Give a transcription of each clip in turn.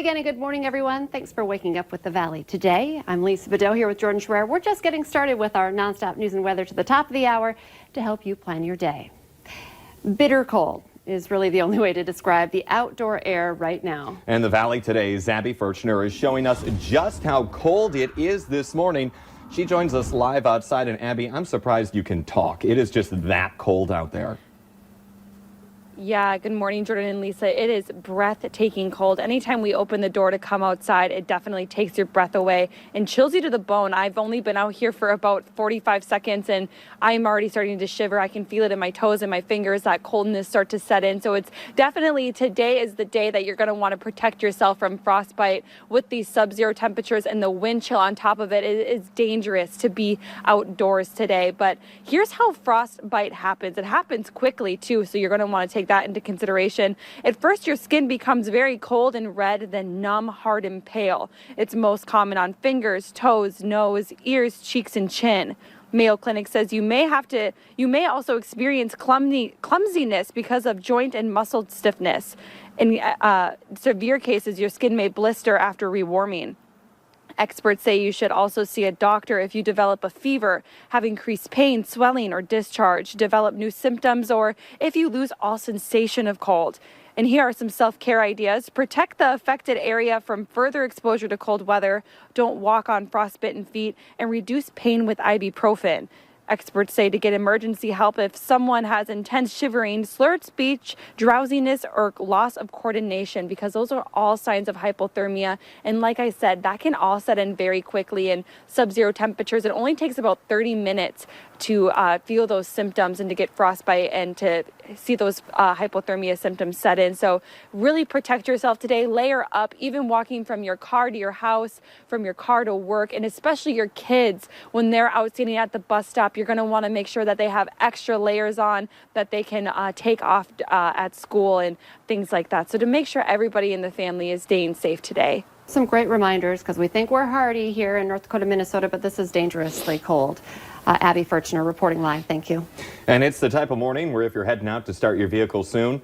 again, and good morning, everyone. Thanks for waking up with the Valley today. I'm Lisa Bedeau here with Jordan Schreier. We're just getting started with our nonstop news and weather to the top of the hour to help you plan your day. Bitter cold is really the only way to describe the outdoor air right now. And the Valley today's Abby Furchner is showing us just how cold it is this morning. She joins us live outside, and Abby, I'm surprised you can talk. It is just that cold out there. Yeah, good morning, Jordan and Lisa. It is breathtaking cold. Anytime we open the door to come outside, it definitely takes your breath away and chills you to the bone. I've only been out here for about 45 seconds and I'm already starting to shiver. I can feel it in my toes and my fingers, that coldness start to set in. So it's definitely, today is the day that you're going to want to protect yourself from frostbite with these sub-zero temperatures, and the wind chill on top of it. It is dangerous to be outdoors today. But here's how frostbite happens. It happens quickly too, so you're going to want to take that into consideration. At first, your skin becomes very cold and red, then numb, hard, and pale. It's most common on fingers, toes, nose, ears, cheeks, and chin. Mayo Clinic says you may also experience clumsiness because of joint and muscle stiffness. In severe cases, your skin may blister after rewarming. Experts say you should also see a doctor if you develop a fever, have increased pain, swelling, or discharge, develop new symptoms, or if you lose all sensation of cold. And here are some self-care ideas. Protect the affected area from further exposure to cold weather. Don't walk on frostbitten feet, and reduce pain with ibuprofen. Experts say to get emergency help if someone has intense shivering, slurred speech, drowsiness, or loss of coordination, because those are all signs of hypothermia. And like I said, that can all set in very quickly in sub-zero temperatures. It only takes about 30 minutes to feel those symptoms and to get frostbite and to see those hypothermia symptoms set in. So really protect yourself today. Layer up, even walking from your car to your house, from your car to work, and especially your kids when they're out standing at the bus stop. You're going to want to make sure that they have extra layers on that they can take off at school and things like that. So to make sure everybody in the family is staying safe today. Some great reminders, because we think we're hardy here in North Dakota, Minnesota, but this is dangerously cold. Abby Furchner reporting live. Thank you. And it's the type of morning where if you're heading out to start your vehicle soon,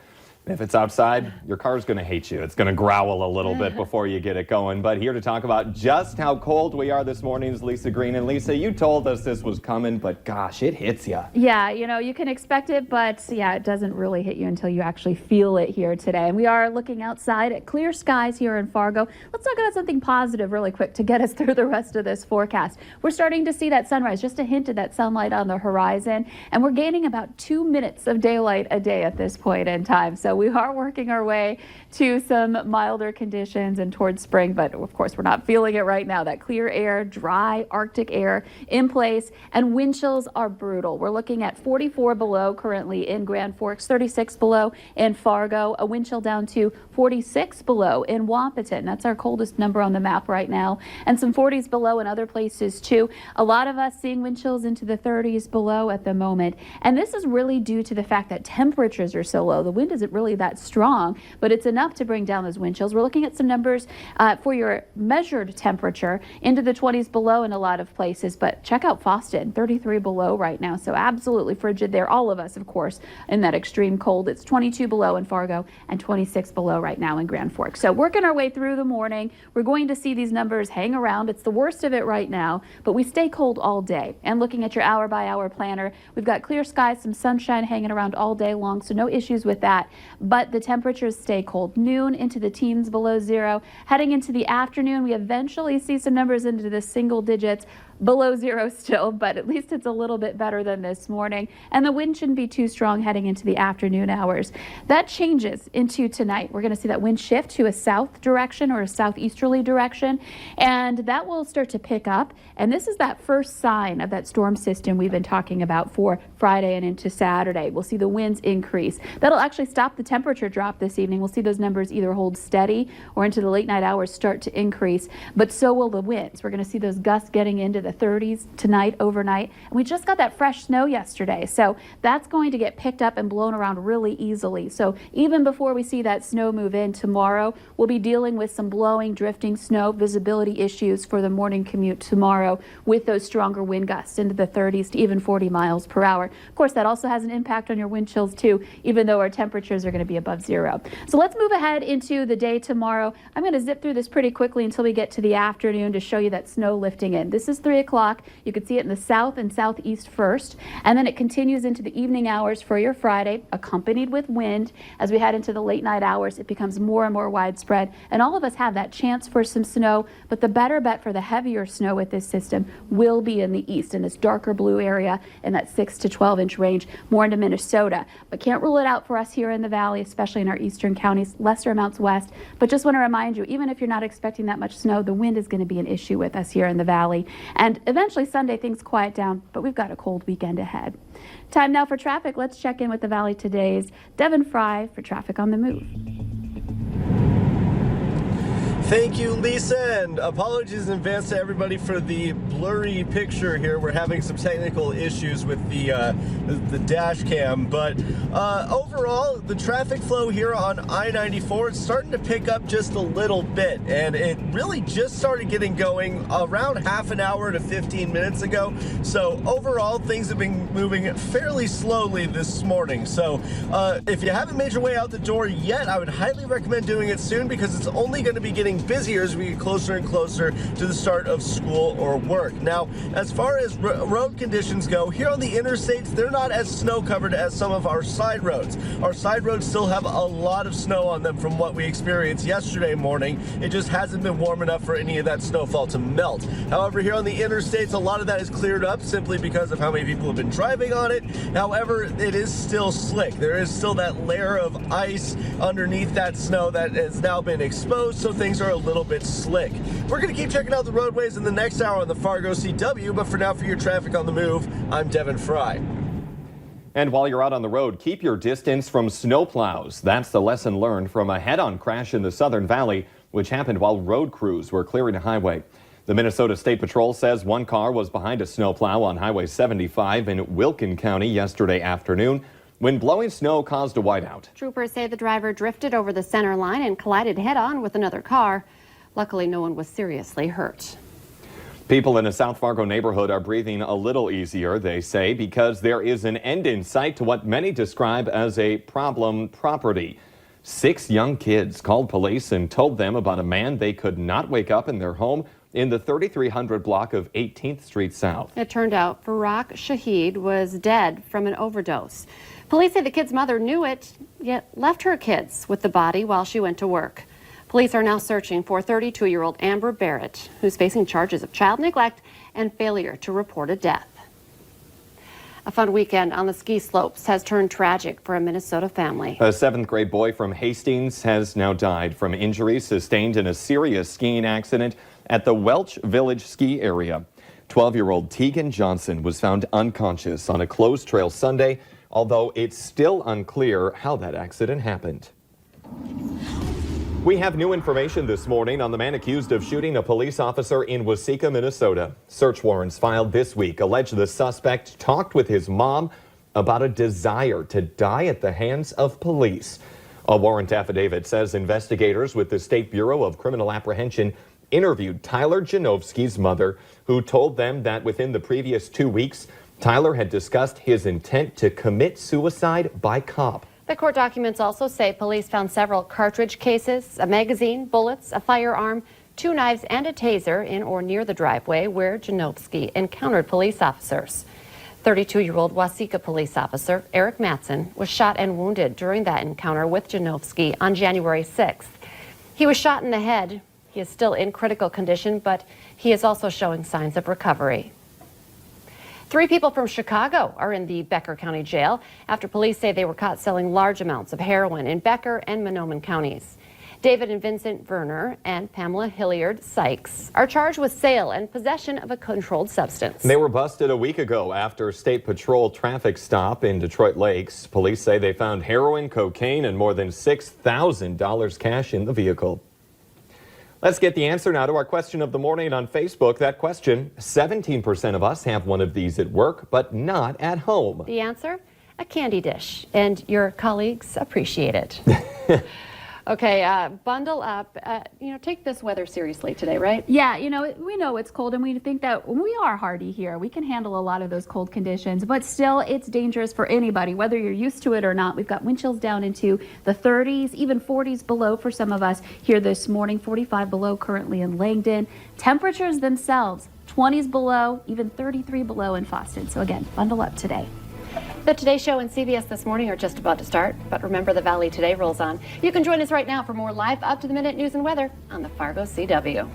if it's outside, your car's going to hate you. It's going to growl a little bit before you get it going. But here to talk about just how cold we are this morning is Lisa Green. And Lisa, you told us this was coming, but gosh, it hits you. Yeah, you know, you can expect it, but yeah, it doesn't really hit you until you actually feel it here today. And we are looking outside at clear skies here in Fargo. Let's talk about something positive really quick to get us through the rest of this forecast. We're starting to see that sunrise, just a hint of that sunlight on the horizon. And we're gaining about 2 minutes of daylight a day at this point in time. So we are working our way to some milder conditions and towards spring, but of course we're not feeling it right now. That clear air, dry Arctic air in place, and wind chills are brutal. We're looking at 44 below currently in Grand Forks, 36 below in Fargo, a wind chill down to 46 below in Wahpeton. That's our coldest number on the map right now, and some 40s below in other places too. A lot of us seeing wind chills into the 30s below at the moment, and this is really due to the fact that temperatures are so low. The wind isn't really that strong, but it's enough to bring down those wind chills. We're looking at some numbers for your measured temperature into the 20s below in a lot of places, but check out Foston, 33 below right now, so absolutely frigid there. All of us, of course, in that extreme cold. It's 22 below in Fargo and 26 below right now in Grand Forks. So working our way through the morning, we're going to see these numbers hang around. It's the worst of it right now, but we stay cold all day. And looking at your hour-by-hour planner, we've got clear skies, some sunshine hanging around all day long, so no issues with that. But the temperatures stay cold. Noon into the teens below zero. Heading into the afternoon, we eventually see some numbers into the single digits. Below zero still, but at least it's a little bit better than this morning. And the wind shouldn't be too strong heading into the afternoon hours. That changes into tonight. We're going to see that wind shift to a south direction or a southeasterly direction, and that will start to pick up. And this is that first sign of that storm system we've been talking about for Friday and into Saturday. We'll see the winds increase. That'll actually stop the temperature drop this evening. We'll see those numbers either hold steady or into the late night hours start to increase, but so will the winds. We're going to see those gusts getting into the 30s tonight, overnight. And we just got that fresh snow yesterday. So that's going to get picked up and blown around really easily. So even before we see that snow move in tomorrow, we'll be dealing with some blowing, drifting snow, visibility issues for the morning commute tomorrow with those stronger wind gusts into the 30s to even 40 miles per hour. Of course, that also has an impact on your wind chills too, even though our temperatures are going to be above zero. So let's move ahead into the day tomorrow. I'm going to zip through this pretty quickly until we get to the afternoon to show you that snow lifting in. This is 3 o'clock. You can see it in the south and southeast first, and then it continues into the evening hours for your Friday, accompanied with wind. As we head into the late night hours, it becomes more and more widespread, and all of us have that chance for some snow, but the better bet for the heavier snow with this system will be in the east, in this darker blue area in that 6 to 12 inch range, more into Minnesota. But can't rule it out for us here in the valley, especially in our eastern counties, lesser amounts west. But just want to remind you, even if you're not expecting that much snow, the wind is going to be an issue with us here in the valley. And eventually Sunday things quiet down, but we've got a cold weekend ahead. Time now for traffic. Let's check in with the Valley Today's Devin Fry for Traffic on the Move. Thank you, Lisa, and apologies in advance to everybody for the blurry picture here. We're having some technical issues with the dash cam, but overall, the traffic flow here on I-94 is starting to pick up just a little bit, and it really just started getting going around half an hour to 15 minutes ago. So overall, things have been moving fairly slowly this morning. So if you haven't made your way out the door yet, I would highly recommend doing it soon, because it's only going to be getting busier as we get closer and closer to the start of school or work. Now, as far as road conditions go, here on the interstates, they're not as snow covered as some of our side roads. Our side roads still have a lot of snow on them from what we experienced yesterday morning. It just hasn't been warm enough for any of that snowfall to melt. However, here on the interstates, a lot of that is cleared up simply because of how many people have been driving on it. However, it is still slick. There is still that layer of ice underneath that snow that has now been exposed, so things are a little bit slick. We're going to keep checking out the roadways in the next hour on the Fargo CW, but for now, for your Traffic on the Move, I'm Devin Fry. And while you're out on the road, keep your distance from snowplows. That's the lesson learned from a head-on crash in the Southern Valley, which happened while road crews were clearing a highway. The Minnesota State Patrol says one car was behind a snowplow on Highway 75 in Wilkin County yesterday afternoon when blowing snow caused a whiteout. Troopers say the driver drifted over the center line and collided head-on with another car. Luckily, no one was seriously hurt. People in a South Fargo neighborhood are breathing a little easier, they say, because there is an end in sight to what many describe as a problem property. 6 young kids called police and told them about a man they could not wake up in their home in the 3300 block of 18th Street South. It turned out Farak Shahid was dead from an overdose. Police say the kid's mother knew it, yet left her kids with the body while she went to work. Police are now searching for 32-year-old Amber Barrett, who's facing charges of child neglect and failure to report a death. A fun weekend on the ski slopes has turned tragic for a Minnesota family. A 7th grade boy from Hastings has now died from injuries sustained in a serious skiing accident at the Welch Village ski area. 12-year-old Tegan Johnson was found unconscious on a closed trail Sunday, although it's still unclear how that accident happened. We have new information this morning on the man accused of shooting a police officer in Waseca, Minnesota. Search warrants filed this week allege the suspect talked with his mom about a desire to die at the hands of police. A warrant affidavit says investigators with the State Bureau of Criminal Apprehension interviewed Tyler Janowski's mother, who told them that within the previous 2 weeks, Tyler had discussed his intent to commit suicide by cop. The court documents also say police found several cartridge cases, a magazine, bullets, a firearm, 2 knives, and a taser in or near the driveway where Janowski encountered police officers. 32-year-old Waseca police officer Eric Matson was shot and wounded during that encounter with Janowski on January 6th. He was shot in the head. He is still in critical condition, but he is also showing signs of recovery. 3 people from Chicago are in the Becker County Jail after police say they were caught selling large amounts of heroin in Becker and Monoman counties. David and Vincent Werner and Pamela Hilliard Sykes are charged with sale and possession of a controlled substance. They were busted a week ago after State Patrol traffic stop in Detroit Lakes. Police say they found heroin, cocaine, and more than $6,000 cash in the vehicle. Let's get the answer now to our question of the morning on Facebook. That question, 17% of us have one of these at work, but not at home. The answer? A candy dish, and your colleagues appreciate it. Okay, bundle up. Take this weather seriously today, right? Yeah, we know it's cold and we think that we are hardy here. We can handle a lot of those cold conditions, but still it's dangerous for anybody, whether you're used to it or not. We've got wind chills down into the 30s, even 40s below for some of us here this morning, 45 below currently in Langdon. Temperatures themselves, 20s below, even 33 below in Foston. So again, bundle up today. The Today Show and CBS This Morning are just about to start, but remember the Valley Today rolls on. You can join us right now for more live up-to-the-minute news and weather on the Fargo CW.